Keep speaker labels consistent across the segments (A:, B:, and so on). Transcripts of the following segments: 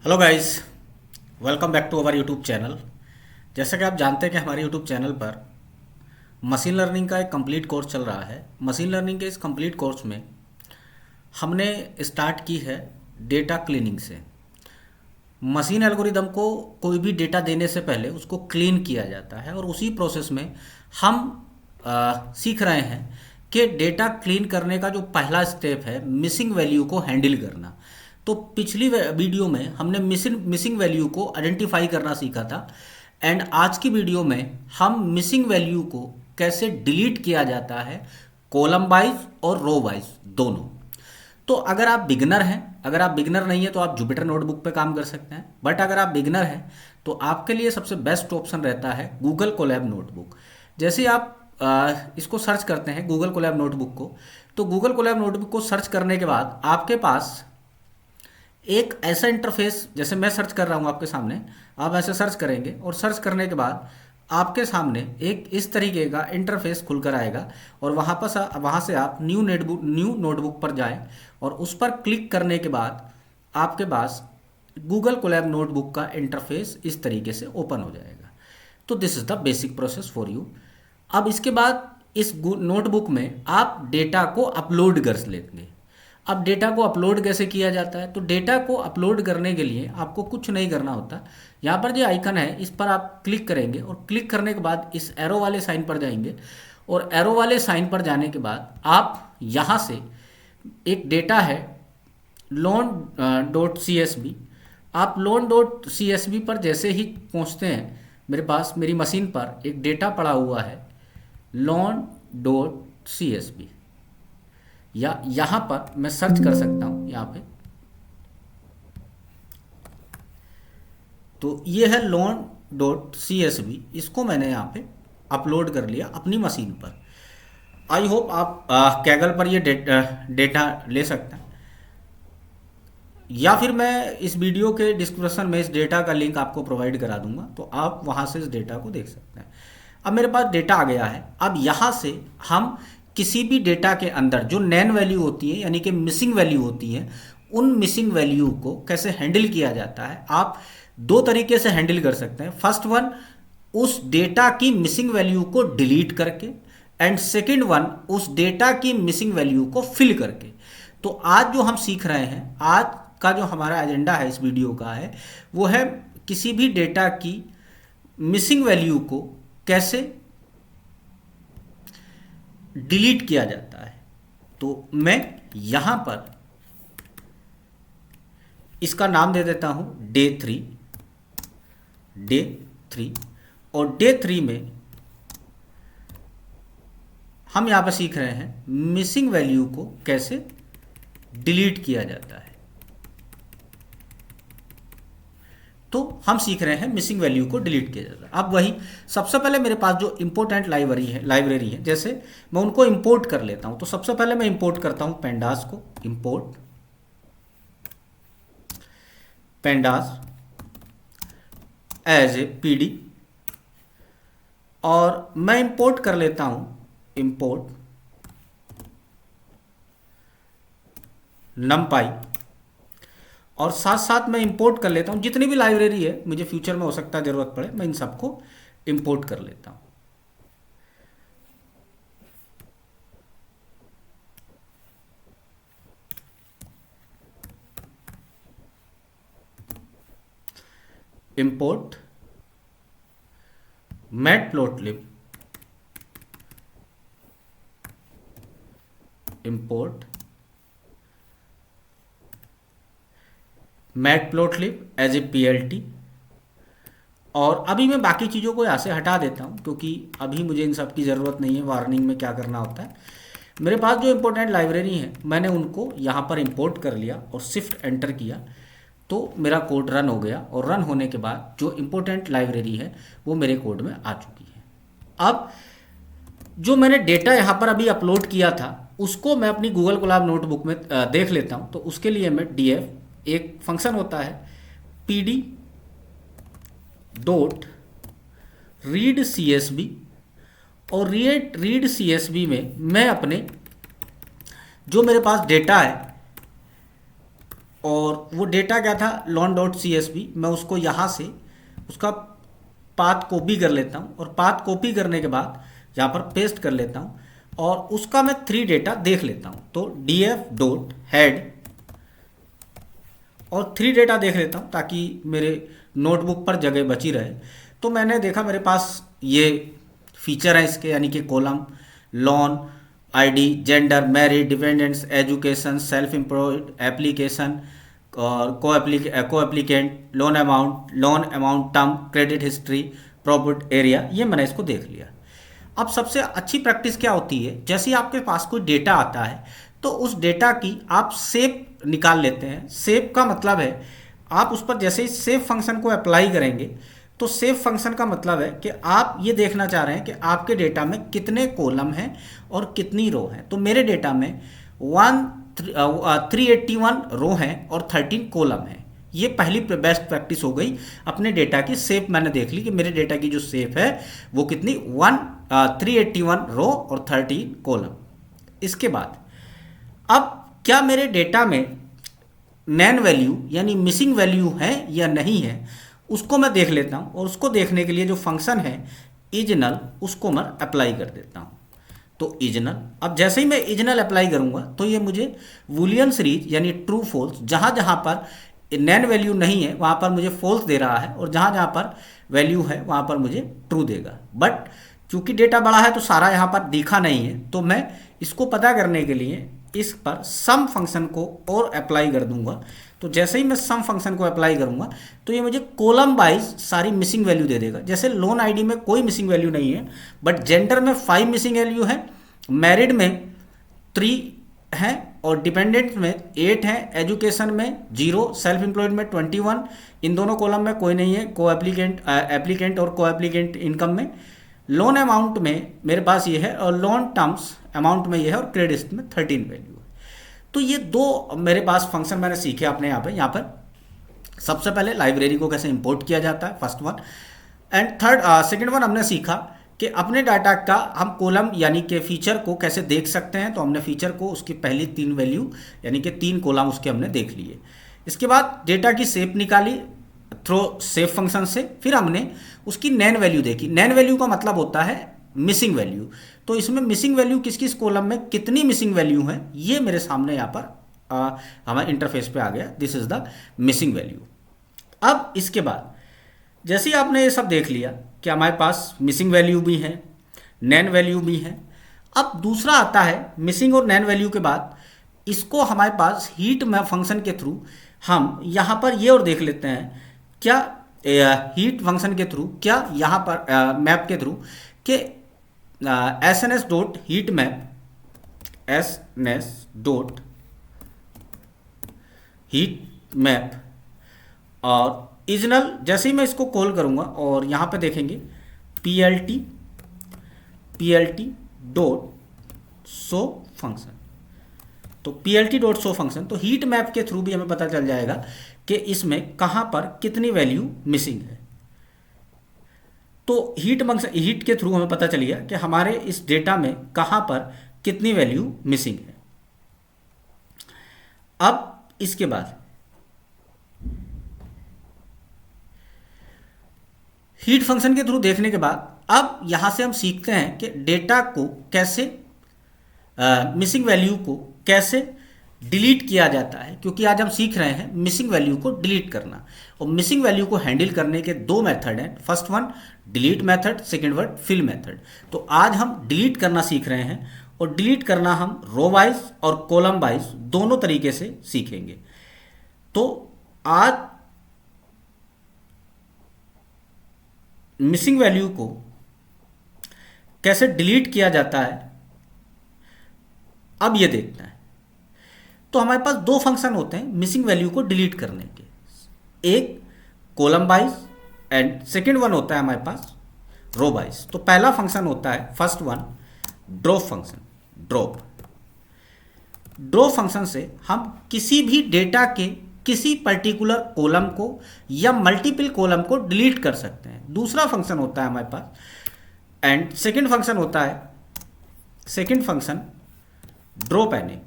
A: Hello guys, welcome back to our YouTube channel. जैसा कि आप जानते हैं कि हमारे यूट्यूब चैनल पर मशीन लर्निंग का एक कंप्लीट कोर्स चल रहा है। मशीन लर्निंग के इस कंप्लीट कोर्स में हमने स्टार्ट की है डेटा क्लीनिंग से। मशीन एल्गोरिदम को कोई भी डेटा देने से पहले उसको क्लीन किया जाता है और उसी प्रोसेस में हम सीख रहे हैं कि डेटा क्लीन करने का जो पहला स्टेप है मिसिंग वैल्यू को हैंडल करना। तो पिछली वीडियो में हमने मिसिंग वैल्यू को आइडेंटिफाई करना सीखा था एंड आज की वीडियो में हम मिसिंग वैल्यू को कैसे डिलीट किया जाता है, कॉलम वाइज और रो वाइज दोनों। तो अगर आप बिगनर हैं, अगर आप बिगनर नहीं है तो आप जुपिटर नोटबुक पे काम कर सकते हैं, बट अगर आप बिगनर हैं तो आपके लिए सबसे बेस्ट ऑप्शन रहता है गूगल कोलैब नोटबुक। जैसे ही आप इसको सर्च करते हैं गूगल कोलैब नोटबुक को, तो गूगल कोलैब नोटबुक को सर्च करने के बाद आपके पास एक ऐसा इंटरफेस, जैसे मैं सर्च कर रहा हूँ आपके सामने, आप ऐसे सर्च करेंगे और सर्च करने के बाद आपके सामने एक इस तरीके का इंटरफेस खुलकर आएगा और वहाँ से आप न्यू नोटबुक पर जाएं और उस पर क्लिक करने के बाद आपके पास गूगल कोलैब नोटबुक का इंटरफेस इस तरीके से ओपन हो जाएगा। तो this is the basic process for you. अब इसके बाद इस नोटबुक में आप डेटा को अपलोड कर लेंगे। अब डेटा को अपलोड कैसे किया जाता है? तो डेटा को अपलोड करने के लिए आपको कुछ नहीं करना होता। यहाँ पर जो आइकन है इस पर आप क्लिक करेंगे और क्लिक करने के बाद इस एरो वाले साइन पर जाएंगे और एरो वाले साइन पर जाने के बाद आप यहाँ से एक डेटा है loan.csv। आप loan.csv पर जैसे ही पहुँचते हैं, मेरे पास मेरी मशीन पर एक डेटा पड़ा हुआ है loan.csv, या यहाँ पर मैं सर्च कर सकता हूँ यहाँ पे। तो ये है loan.csv, इसको मैंने यहाँ पे अपलोड कर लिया अपनी मशीन पर। आई होप आप कैगल पर ये डेटा ले सकते हैं, या फिर मैं इस वीडियो के डिस्क्रिप्शन में इस डेटा का लिंक आपको प्रोवाइड करा दूंगा, तो आप वहाँ से इस डेटा को देख सकते हैं। अब मेरे पास डेटा आ गया है। अब यहाँ से हम किसी भी डेटा के अंदर जो नैन वैल्यू होती है यानी कि मिसिंग वैल्यू होती है, उन मिसिंग वैल्यू को कैसे हैंडल किया जाता है, आप दो तरीके से हैंडल कर सकते हैं। फर्स्ट वन, उस डेटा की मिसिंग वैल्यू को डिलीट करके, एंड सेकेंड वन, उस डेटा की मिसिंग वैल्यू को फिल करके। तो आज जो हम सीख रहे हैं, आज का जो हमारा एजेंडा है इस वीडियो का है, वो है किसी भी डेटा की मिसिंग वैल्यू को कैसे डिलीट किया जाता है। तो मैं यहां पर इसका नाम दे देता हूं डे 3 और डे 3 में हम यहां पर सीख रहे हैं मिसिंग वैल्यू को कैसे डिलीट किया जाता है। तो हम सीख रहे हैं मिसिंग वैल्यू को डिलीट किया जाता है। अब वही सबसे पहले मेरे पास जो इंपॉर्टेंट लाइब्रेरी है, जैसे मैं उनको इंपोर्ट कर लेता हूं। तो सबसे पहले मैं इंपोर्ट करता हूं पेंडास को, import pandas as a PD, और मैं इंपोर्ट कर लेता हूं इंपोर्ट numpy, और साथ साथ मैं इंपोर्ट कर लेता हूं जितनी भी लाइब्रेरी है, मुझे फ्यूचर में हो सकता है जरूरत पड़े, मैं इन सबको इंपोर्ट कर लेता हूं। Import matplotlib, import matplotlib as a PLT. और अभी मैं बाकी चीज़ों को यहाँ से हटा देता हूँ क्योंकि अभी मुझे इन सब की ज़रूरत नहीं है। वार्निंग में क्या करना होता है, मेरे पास जो इंपॉर्टेंट लाइब्रेरी है मैंने उनको यहाँ पर इंपोर्ट कर लिया और शिफ्ट एंटर किया, तो मेरा कोड रन हो गया। और रन होने के बाद जो इंपॉर्टेंट लाइब्रेरी है वो मेरे कोड में आ चुकी है। अब जो मैंने डेटा यहाँ पर अभी अपलोड किया था उसको मैं अपनी गूगल कोलैब नोटबुक में देख लेता हूँ। तो उसके लिए मैं df, एक फंक्शन होता है pd डॉट रीड CSV, और रीड CSV में मैं अपने जो मेरे पास डेटा है और वो डेटा क्या था, lon.csv। मैं उसको यहाँ से उसका पाथ कॉपी कर लेता हूँ और पाथ कॉपी करने के बाद यहाँ पर पेस्ट कर लेता हूँ और उसका मैं 3 डेटा देख लेता हूँ। तो df.head और 3 डेटा देख लेता हूँ ताकि मेरे नोटबुक पर जगह बची रहे। तो मैंने देखा मेरे पास ये फीचर है इसके, यानी कि column loan, ID, gender, married, dependents, education, self employed, application और को applicant, loan amount, term, credit history, profit area, ये मैंने इसको देख लिया। अब सबसे अच्छी प्रैक्टिस क्या होती है, जैसे ही आपके पास कोई डेटा आता है तो उस डेटा की आप सेव निकाल लेते हैं। सेव का मतलब है आप उस पर जैसे ही सेव फंक्शन को अप्लाई करेंगे तो सेव फंक्शन का मतलब है कि आप ये देखना चाह रहे हैं कि आपके डेटा में कितने कॉलम हैं और कितनी रो हैं। तो मेरे डेटा में 381 रो हैं और 13 कॉलम हैं। ये पहली बेस्ट प्रैक्टिस हो गई। अपने डेटा की सेव मैंने देख ली कि मेरे डेटा की जो सेव है वो कितनी 381 रो और 13 कॉलम। इसके बाद अब क्या मेरे डेटा में नैन वैल्यू यानी मिसिंग वैल्यू है या नहीं है, उसको मैं देख लेता हूँ। और उसको देखने के लिए जो फंक्शन है इजनल, उसको मैं अप्लाई कर देता हूँ। तो इजनल, अब जैसे ही मैं इजनल अप्लाई करूँगा तो ये मुझे बूलियन सीरीज यानी ट्रू फॉल्स, जहाँ जहाँ पर नैन वैल्यू नहीं है वहाँ पर मुझे फॉल्स दे रहा है और जहाँ जहाँ पर वैल्यू है वहाँ पर मुझे ट्रू देगा। बट चूंकि डेटा बड़ा है तो सारा यहाँ पर दिखा नहीं है, तो मैं इसको पता करने के लिए इस पर सम फंक्शन को और अप्लाई कर दूंगा। तो जैसे ही मैं सम फंक्शन को अप्लाई करूंगा तो ये मुझे कॉलम वाइज सारी मिसिंग वैल्यू दे देगा। जैसे लोन आईडी में कोई मिसिंग वैल्यू नहीं है, बट जेंडर में 5 मिसिंग वैल्यू है, मैरिड में 3 है और डिपेंडेंट में 8 है, एजुकेशन में 0, सेल्फ एम्प्लॉयड में 21, इन दोनों कॉलम में कोई नहीं है, को एप्लीकेंट और को एप्लीकेंट इनकम में। लोन अमाउंट में मेरे पास ये है और लोन टर्म्स अमाउंट में ये है और क्रेडिट में 13 वैल्यू है। तो ये दो मेरे पास फंक्शन मैंने सीखे अपने यहाँ पर सबसे पहले लाइब्रेरी को कैसे इंपोर्ट किया जाता है, first one. And second one हमने सीखा कि अपने डाटा का हम कॉलम यानी कि फीचर को कैसे देख सकते हैं। तो हमने फीचर को उसकी पहली 3 वैल्यू यानी कि 3 कॉलम उसके हमने देख लिए। इसके बाद डेटा की शेप निकाली थ्रो सेव फंक्शन से, फिर हमने उसकी नैन वैल्यू देखी। नैन वैल्यू का मतलब होता है मिसिंग वैल्यू। तो इसमें मिसिंग वैल्यू किस किस कॉलम में कितनी मिसिंग वैल्यू है ये मेरे सामने यहाँ पर हमारे इंटरफेस पे आ गया। This is the missing value. अब इसके बाद जैसे ही आपने ये सब देख लिया कि हमारे पास मिसिंग वैल्यू भी है, नैन वैल्यू भी है, अब दूसरा आता है मिसिंग और नैन वैल्यू के बाद इसको हमारे पास हीट मैप फंक्शन के थ्रू हम यहाँ पर ये और देख लेते हैं क्या हीट फंक्शन के थ्रू, क्या यहाँ पर मैप के थ्रू कि S dot heat map, S dot heat map और इजनल, जैसे ही मैं इसको कॉल करूँगा और यहाँ पे देखेंगे P L T dot show function. तो पी डॉट शो फंक्शन, तो हीट मैप के थ्रू भी हमें पता चल जाएगा कि इसमें कहाँ पर कितनी वैल्यू मिसिंग है। तो हीट के थ्रू हमें पता चल गया कि हमारे इस डेटा में कहाँ पर कितनी वैल्यू मिसिंग है। अब इसके बाद हीट फंक्शन के थ्रू देखने के बाद अब यहाँ से हम सीखते हैं कि डेटा को कैसे मिसिंग वैल्यू को कैसे डिलीट किया जाता है, क्योंकि आज हम सीख रहे हैं मिसिंग वैल्यू को डिलीट करना। और मिसिंग वैल्यू को हैंडल करने के 2 मेथड हैं, first one delete method, second one fill method. तो आज हम डिलीट करना सीख रहे हैं और डिलीट करना हम रो वाइज और कॉलम वाइज दोनों तरीके से सीखेंगे। तो आज मिसिंग वैल्यू को कैसे डिलीट किया जाता है अब ये देखना है। तो हमारे पास 2 फंक्शन होते हैं मिसिंग वैल्यू को डिलीट करने के, एक column wise and second one होता है हमारे पास रो वाइज। तो पहला फंक्शन होता है first one drop function. Drop function से हम किसी भी डेटा के किसी पर्टिकुलर कॉलम को या मल्टीपल कॉलम को डिलीट कर सकते हैं। दूसरा फंक्शन होता है हमारे पास एंड सेकंड फंक्शन होता है drop N A.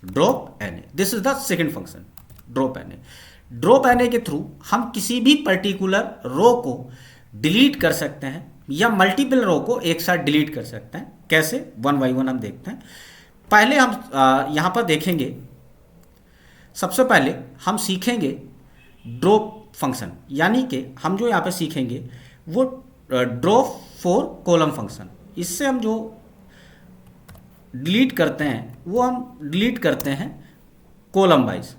A: Drop N A, this is the second function, drop N A. Drop N A के थ्रू हम किसी भी पर्टिकुलर रो को डिलीट कर सकते हैं या मल्टीपल रो को एक साथ डिलीट कर सकते हैं। कैसे, वन बाई वन हम देखते हैं। पहले हम यहाँ पर देखेंगे, सबसे पहले हम सीखेंगे ड्रॉप फंक्शन, यानी कि हम जो यहाँ पे सीखेंगे वो ड्रॉप फॉर कॉलम फंक्शन। इससे हम जो डिलीट करते हैं वो हम डिलीट करते हैं कॉलम वाइज।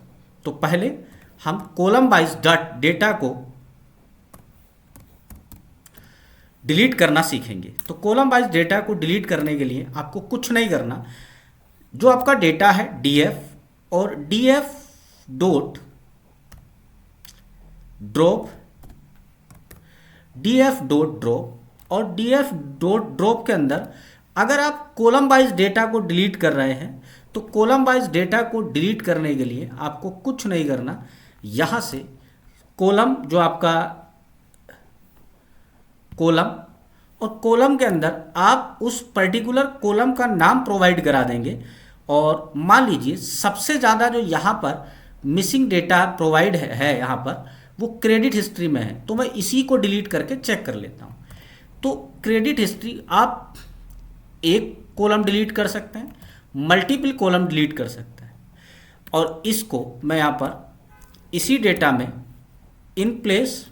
A: तो पहले हम कॉलम वाइज डेटा को डिलीट करना सीखेंगे। तो कॉलम वाइज डेटा को डिलीट करने के लिए आपको कुछ नहीं करना, जो आपका डेटा है df और df dot drop, df dot drop और df डॉट ड्रॉप के अंदर अगर आप कॉलम वाइज डेटा को डिलीट कर रहे हैं तो कॉलम वाइज डेटा को डिलीट करने के लिए आपको कुछ नहीं करना, यहाँ से कॉलम जो आपका कॉलम और कॉलम के अंदर आप उस पर्टिकुलर कॉलम का नाम प्रोवाइड करा देंगे। और मान लीजिए सबसे ज़्यादा जो यहाँ पर मिसिंग डेटा प्रोवाइड है यहाँ पर वो क्रेडिट हिस्ट्री में है, तो मैं इसी को डिलीट करके चेक कर लेता हूँ। तो क्रेडिट हिस्ट्री आप एक कॉलम डिलीट कर सकते हैं, मल्टीपल कॉलम डिलीट कर सकते हैं। और इसको मैं यहाँ पर इसी डेटा में in place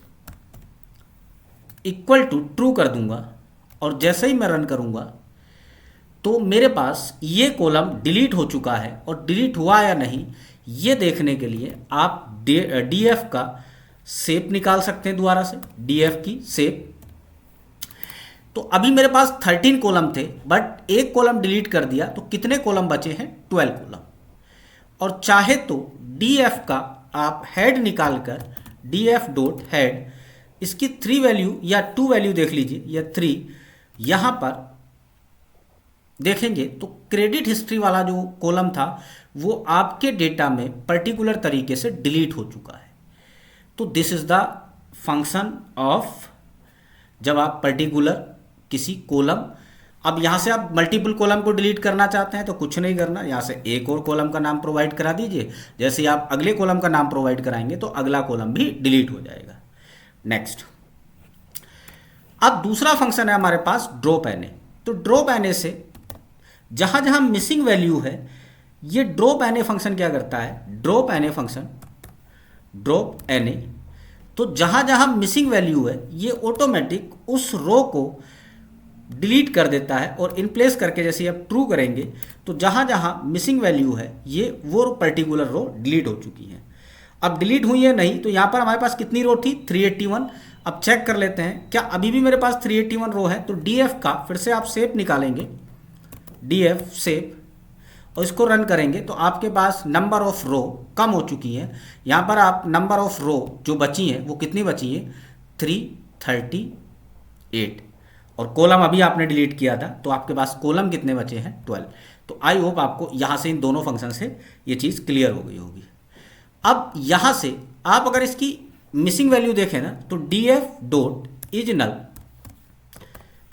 A: equal to true कर दूंगा और जैसे ही मैं रन करूंगा तो मेरे पास ये कॉलम डिलीट हो चुका है। और डिलीट हुआ या नहीं ये देखने के लिए आप df का शेप निकाल सकते हैं, दोबारा से df की शेप। तो अभी मेरे पास 13 कॉलम थे, बट एक कॉलम डिलीट कर दिया तो कितने कॉलम बचे हैं, 12 कॉलम। और चाहे तो df का आप हेड निकाल कर df डॉट हेड, इसकी 3 वैल्यू या 2 वैल्यू देख लीजिए या 3, यहाँ पर देखेंगे तो क्रेडिट हिस्ट्री वाला जो कॉलम था वो आपके डेटा में पर्टिकुलर तरीके से डिलीट हो चुका है। तो this is the function of, जब आप पर्टिकुलर किसी कॉलम, अब यहाँ से आप मल्टीपल कॉलम को डिलीट करना चाहते हैं तो कुछ नहीं करना, यहाँ से एक और कॉलम का नाम प्रोवाइड करा दीजिए। जैसे ही आप अगले कॉलम का नाम प्रोवाइड कराएंगे तो अगला कॉलम भी डिलीट हो जाएगा। नेक्स्ट, अब दूसरा फंक्शन है हमारे पास ड्रॉप एन ए। तो ड्रॉप एन ए से जहां जहां मिसिंग वैल्यू है, ये ड्रॉप एन ए फंक्शन क्या करता है, drop N A function, drop N A, तो जहां जहां मिसिंग वैल्यू है ये ऑटोमेटिक उस रो को डिलीट कर देता है। और इन प्लेस करके जैसे आप ट्रू करेंगे तो जहां जहां मिसिंग वैल्यू है ये वो पर्टिकुलर रो डिलीट हो चुकी है। अब डिलीट हुई है नहीं, तो यहाँ पर हमारे पास कितनी रो थी, 381। अब चेक कर लेते हैं क्या अभी भी मेरे पास 381 रो है। तो df का फिर से आप शेप निकालेंगे, df शेप, और इसको रन करेंगे तो आपके पास नंबर ऑफ रो कम हो चुकी है। यहाँ पर आप नंबर ऑफ रो जो बची हैं वो कितनी बची है, 338। और कॉलम अभी आपने डिलीट किया था तो आपके पास कॉलम कितने बचे हैं, 12। तो आई होप आपको यहाँ से इन दोनों फंक्शन से ये चीज़ क्लियर हो गई होगी। अब यहाँ से आप अगर इसकी मिसिंग वैल्यू देखें ना तो df dot is null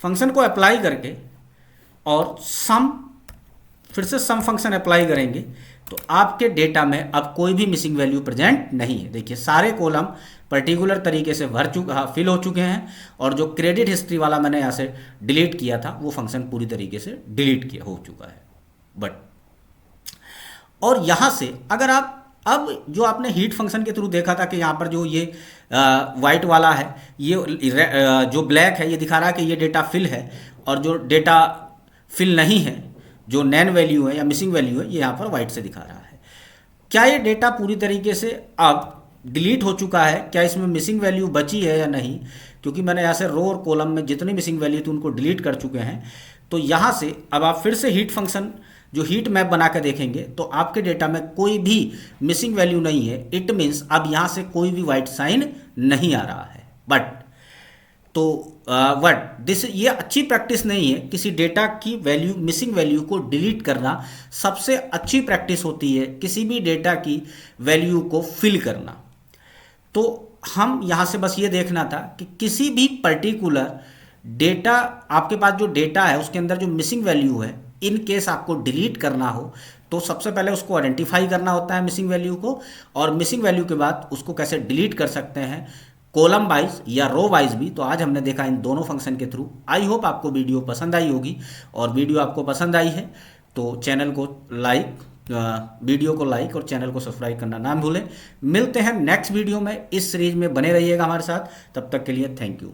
A: function को अप्लाई करके और सम, फिर से सम फंक्शन अप्लाई करेंगे तो आपके डेटा में अब कोई भी मिसिंग वैल्यू प्रेजेंट नहीं है। देखिए सारे कॉलम पर्टिकुलर तरीके से फिल हो चुके हैं और जो क्रेडिट हिस्ट्री वाला मैंने यहाँ से डिलीट किया था वो फंक्शन पूरी तरीके से डिलीट किया हो चुका है। बट और यहाँ से अगर आप अब जो आपने हीट फंक्शन के थ्रू देखा था कि यहाँ पर जो ये वाइट वाला है, ये जो ब्लैक है ये दिखा रहा है कि ये डेटा फिल है, और जो डेटा फिल नहीं है, जो नैन वैल्यू है या मिसिंग वैल्यू है, ये यहाँ पर वाइट से दिखा रहा है। क्या ये डेटा पूरी तरीके से अब डिलीट हो चुका है, क्या इसमें मिसिंग वैल्यू बची है या नहीं, क्योंकि मैंने यहाँ से रो और कॉलम में जितनी मिसिंग वैल्यू थी उनको डिलीट कर चुके हैं। तो यहाँ से अब आप फिर से हीट फंक्शन जो हीट मैप बना कर देखेंगे तो आपके डेटा में कोई भी मिसिंग वैल्यू नहीं है। इट मीन्स अब यहाँ से कोई भी वाइट साइन नहीं आ रहा है। बट तो दिस ये अच्छी प्रैक्टिस नहीं है। किसी डेटा की वैल्यू, मिसिंग वैल्यू को डिलीट करना सबसे अच्छी प्रैक्टिस होती है किसी भी डेटा की वैल्यू को फिल करना। तो हम यहाँ से बस ये देखना था कि किसी भी पर्टिकुलर डेटा, आपके पास जो डेटा है उसके अंदर जो मिसिंग वैल्यू है, इन केस आपको डिलीट करना हो तो सबसे पहले उसको आइडेंटिफाई करना होता है मिसिंग वैल्यू को, और मिसिंग वैल्यू के बाद उसको कैसे डिलीट कर सकते हैं कॉलम वाइज या रो वाइज भी। तो आज हमने देखा इन दोनों फंक्शन के थ्रू। आई होप आपको वीडियो पसंद आई होगी, और वीडियो आपको पसंद आई है तो चैनल को लाइक वीडियो को लाइक और चैनल को सब्सक्राइब करना ना भूलें। मिलते हैं नेक्स्ट वीडियो में, इस सीरीज में बने रहिएगा हमारे साथ। तब तक के लिए थैंक यू।